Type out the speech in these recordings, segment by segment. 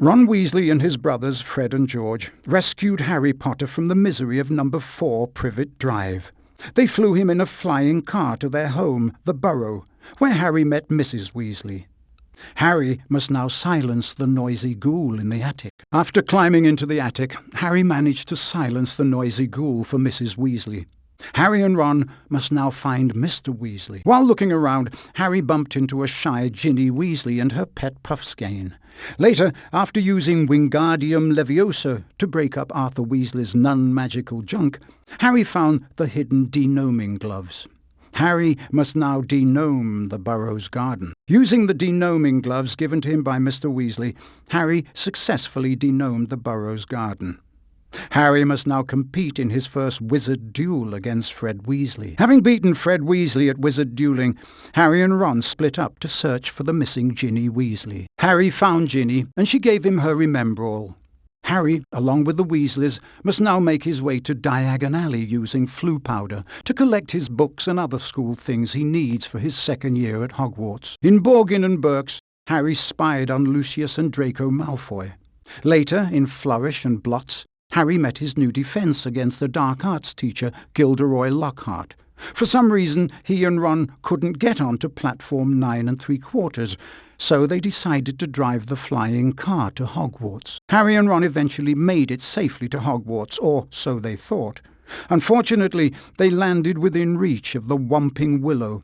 Ron Weasley and his brothers, Fred and George, rescued Harry Potter from the misery of number 4 Privet Drive. They flew him in a flying car to their home, the Burrow, where Harry met Mrs. Weasley. Harry must now silence the noisy ghoul in the attic. After climbing into the attic, Harry managed to silence the noisy ghoul for Mrs. Weasley. Harry and Ron must now find Mr. Weasley. While looking around, Harry bumped into a shy Ginny Weasley and her pet Puffskein. Later, after using Wingardium Leviosa to break up Arthur Weasley's non-magical junk, Harry found the hidden denoming gloves. Harry must now denome the Burrow's garden. Using the denoming gloves given to him by Mr. Weasley, Harry successfully denomed the Burrow's garden. Harry must now compete in his first wizard duel against Fred Weasley. Having beaten Fred Weasley at wizard dueling, Harry and Ron split up to search for the missing Ginny Weasley. Harry found Ginny, and she gave him her Remembrall. Harry, along with the Weasleys, must now make his way to Diagon Alley using Floo powder to collect his books and other school things he needs for his second year at Hogwarts. In Borgin and Burke's, Harry spied on Lucius and Draco Malfoy. Later, in Flourish and Blots, Harry met his new defense against the dark arts teacher, Gilderoy Lockhart. For some reason, he and Ron couldn't get onto platform 9 3/4, so they decided to drive the flying car to Hogwarts. Harry and Ron eventually made it safely to Hogwarts, or so they thought. Unfortunately, they landed within reach of the Whomping Willow.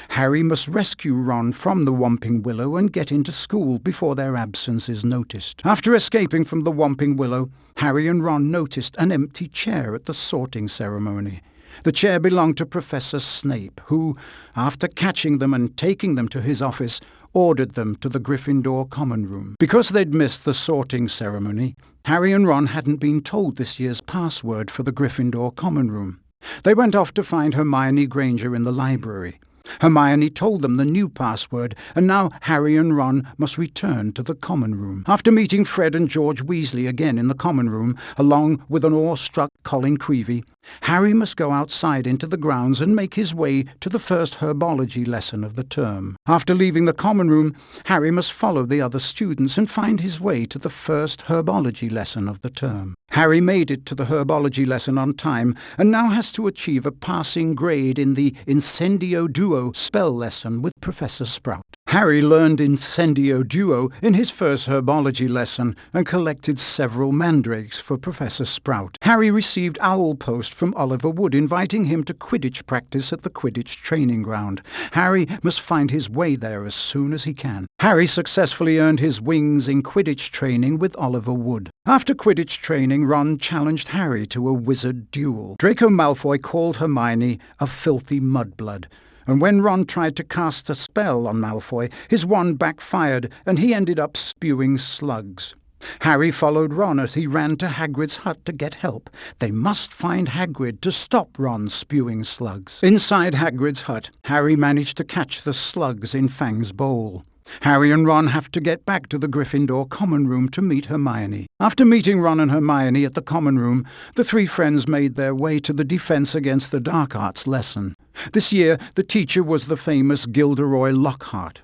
Harry must rescue Ron from the Whomping Willow and get into school before their absence is noticed. After escaping from the Whomping Willow, Harry and Ron noticed an empty chair at the sorting ceremony. The chair belonged to Professor Snape, who, after catching them and taking them to his office, ordered them to the Gryffindor common room. Because they'd missed the sorting ceremony, Harry and Ron hadn't been told this year's password for the Gryffindor common room. They went off to find Hermione Granger in the library. Hermione told them the new password, and now Harry and Ron must return to the common room. After meeting Fred and George Weasley again in the common room, along with an awe-struck Colin Creevey, Harry must go outside into the grounds and make his way to the first herbology lesson of the term. After leaving the common room, Harry must follow the other students and find his way to the first herbology lesson of the term. Harry made it to the herbology lesson on time and now has to achieve a passing grade in the Incendio Duo spell lesson with Professor Sprout. Harry learned Incendio Duo in his first herbology lesson and collected several mandrakes for Professor Sprout. Harry received owl post from Oliver Wood inviting him to Quidditch practice at the Quidditch training ground. Harry must find his way there as soon as he can. Harry successfully earned his wings in Quidditch training with Oliver Wood. After Quidditch training, Ron challenged Harry to a wizard duel. Draco Malfoy called Hermione a filthy mudblood. And when Ron tried to cast a spell on Malfoy, his wand backfired and he ended up spewing slugs. Harry followed Ron as he ran to Hagrid's hut to get help. They must find Hagrid to stop Ron spewing slugs. Inside Hagrid's hut, Harry managed to catch the slugs in Fang's bowl. Harry and Ron have to get back to the Gryffindor common room to meet Hermione. After meeting Ron and Hermione at the common room, the three friends made their way to the Defense Against the Dark Arts lesson. This year, the teacher was the famous Gilderoy Lockhart.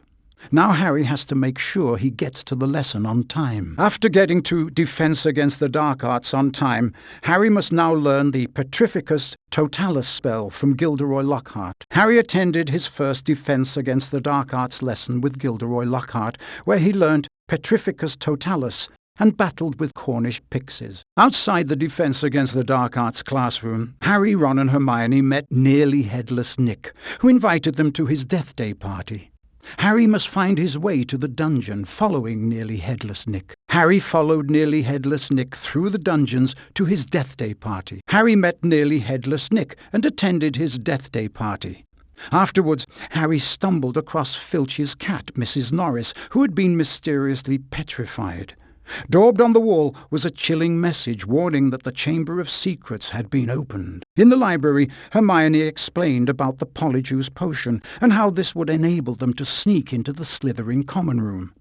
Now Harry has to make sure he gets to the lesson on time. After getting to Defense Against the Dark Arts on time, Harry must now learn the Petrificus Totalis spell from Gilderoy Lockhart. Harry attended his first Defense Against the Dark Arts lesson with Gilderoy Lockhart, where he learned Petrificus Totalis and battled with Cornish pixies. Outside the Defense Against the Dark Arts classroom, Harry, Ron and Hermione met Nearly Headless Nick, who invited them to his Death Day party. Harry must find his way to the dungeon following Nearly Headless Nick. Harry followed Nearly Headless Nick through the dungeons to his Death Day party. Harry met Nearly Headless Nick and attended his Death Day party. Afterwards, Harry stumbled across Filch's cat, Mrs. Norris, who had been mysteriously petrified. Daubed on the wall was a chilling message warning that the Chamber of Secrets had been opened. In the library, Hermione explained about the Polyjuice potion and how this would enable them to sneak into the Slytherin common room.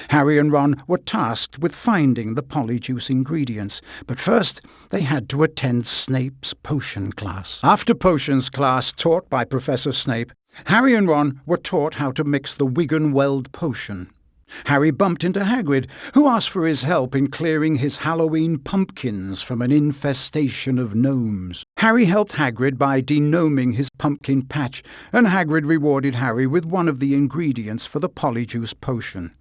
Harry and Ron were tasked with finding the Polyjuice ingredients, but first they had to attend Snape's potion class. After potions class taught by Professor Snape, Harry and Ron were taught how to mix the Wiggenweld potion. Harry bumped into Hagrid, who asked for his help in clearing his Halloween pumpkins from an infestation of gnomes. Harry helped Hagrid by denoming his pumpkin patch, and Hagrid rewarded Harry with one of the ingredients for the Polyjuice potion.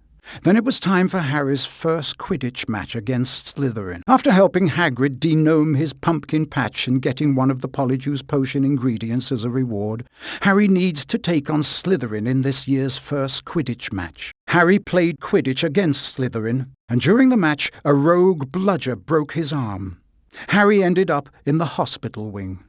Then it was time for Harry's first Quidditch match against Slytherin. After helping Hagrid denome his pumpkin patch and getting one of the Polyjuice potion ingredients as a reward, Harry needs to take on Slytherin in this year's first Quidditch match. Harry played Quidditch against Slytherin, and during the match, a rogue bludger broke his arm. Harry ended up in the hospital wing.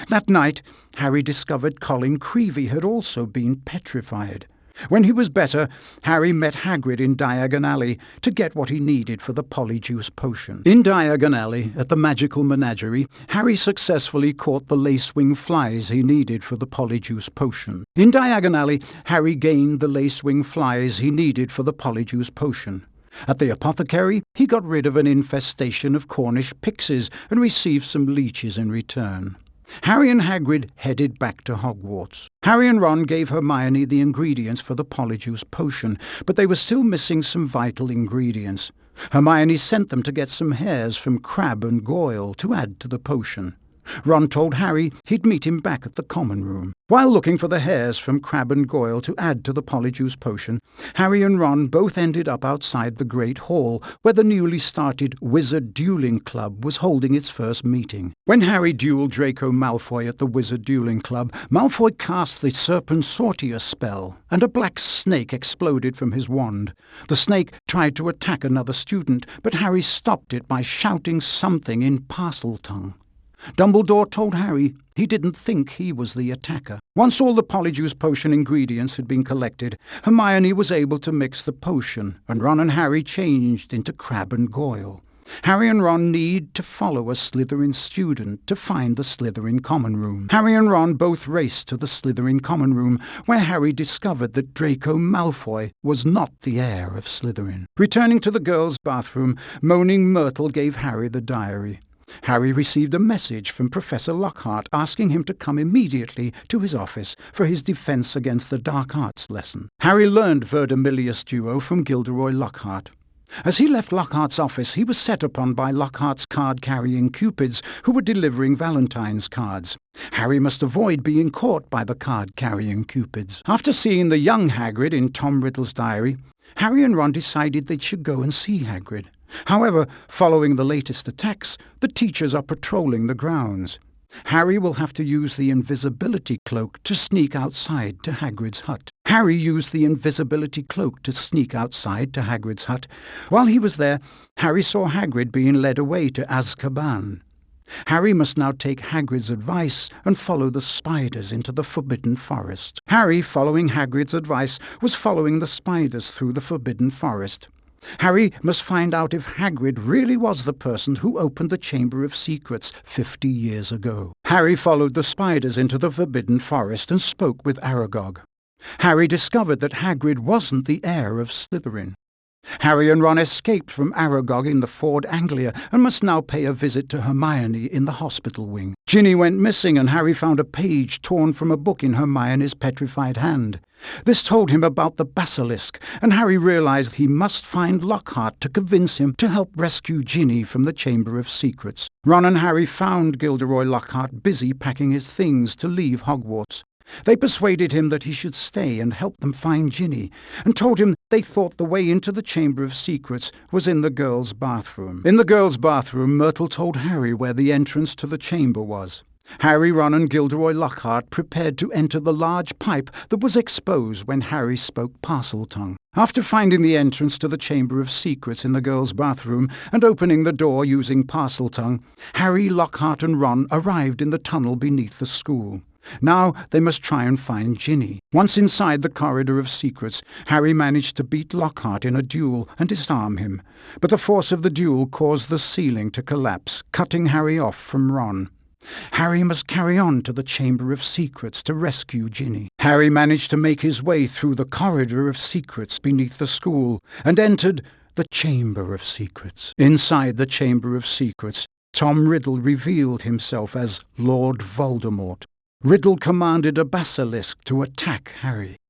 That night, Harry discovered Colin Creevey had also been petrified. When he was better, Harry met Hagrid in Diagon Alley to get what he needed for the Polyjuice potion. In Diagon Alley, at the magical menagerie, Harry successfully caught the lacewing flies he needed for the Polyjuice potion. In Diagon Alley, Harry gained the lacewing flies he needed for the Polyjuice potion. At the apothecary, he got rid of an infestation of Cornish pixies and received some leeches in return. Harry and Hagrid headed back to Hogwarts. Harry and Ron gave Hermione the ingredients for the Polyjuice potion, but they were still missing some vital ingredients. Hermione sent them to get some hairs from Crabbe and Goyle to add to the potion. Ron told Harry he'd meet him back at the common room. While looking for the hairs from Crabbe and Goyle to add to the Polyjuice potion, Harry and Ron both ended up outside the Great Hall, where the newly started Wizard Dueling Club was holding its first meeting. When Harry duelled Draco Malfoy at the Wizard Dueling Club, Malfoy cast the Serpent Sortia spell, and a black snake exploded from his wand. The snake tried to attack another student, but Harry stopped it by shouting something in Parseltongue. Dumbledore told Harry he didn't think he was the attacker. Once all the Polyjuice potion ingredients had been collected, Hermione was able to mix the potion, and Ron and Harry changed into Crabbe and Goyle. Harry and Ron need to follow a Slytherin student to find the Slytherin common room. Harry and Ron both raced to the Slytherin common room, where Harry discovered that Draco Malfoy was not the heir of Slytherin. Returning to the girls' bathroom, Moaning Myrtle gave Harry the diary. Harry received a message from Professor Lockhart asking him to come immediately to his office for his defense against the dark arts lesson. Harry learned Verdimillious Duo from Gilderoy Lockhart. As he left Lockhart's office, he was set upon by Lockhart's card-carrying cupids who were delivering Valentine's cards. Harry must avoid being caught by the card-carrying cupids. After seeing the young Hagrid in Tom Riddle's diary, Harry and Ron decided they should go and see Hagrid. However, following the latest attacks, the teachers are patrolling the grounds. Harry will have to use the invisibility cloak to sneak outside to Hagrid's hut. Harry used the invisibility cloak to sneak outside to Hagrid's hut. While he was there, Harry saw Hagrid being led away to Azkaban. Harry must now take Hagrid's advice and follow the spiders into the Forbidden Forest. Harry, following Hagrid's advice, was following the spiders through the Forbidden Forest. Harry must find out if Hagrid really was the person who opened the Chamber of Secrets 50 years ago. Harry followed the spiders into the Forbidden Forest and spoke with Aragog. Harry discovered that Hagrid wasn't the heir of Slytherin. Harry and Ron escaped from Aragog in the Ford Anglia and must now pay a visit to Hermione in the hospital wing. Ginny went missing and Harry found a page torn from a book in Hermione's petrified hand. This told him about the basilisk, and Harry realized he must find Lockhart to convince him to help rescue Ginny from the Chamber of Secrets. Ron and Harry found Gilderoy Lockhart busy packing his things to leave Hogwarts. They persuaded him that he should stay and help them find Ginny, and told him they thought the way into the Chamber of Secrets was in the girls' bathroom. In the girls' bathroom, Myrtle told Harry where the entrance to the chamber was. Harry, Ron and Gilderoy Lockhart prepared to enter the large pipe that was exposed when Harry spoke Parseltongue. After finding the entrance to the Chamber of Secrets in the girls' bathroom and opening the door using Parseltongue, Harry, Lockhart and Ron arrived in the tunnel beneath the school. Now they must try and find Ginny. Once inside the Corridor of Secrets, Harry managed to beat Lockhart in a duel and disarm him, but the force of the duel caused the ceiling to collapse, cutting Harry off from Ron. Harry must carry on to the Chamber of Secrets to rescue Ginny. Harry managed to make his way through the Corridor of Secrets beneath the school and entered the Chamber of Secrets. Inside the Chamber of Secrets, Tom Riddle revealed himself as Lord Voldemort. Riddle commanded a basilisk to attack Harry.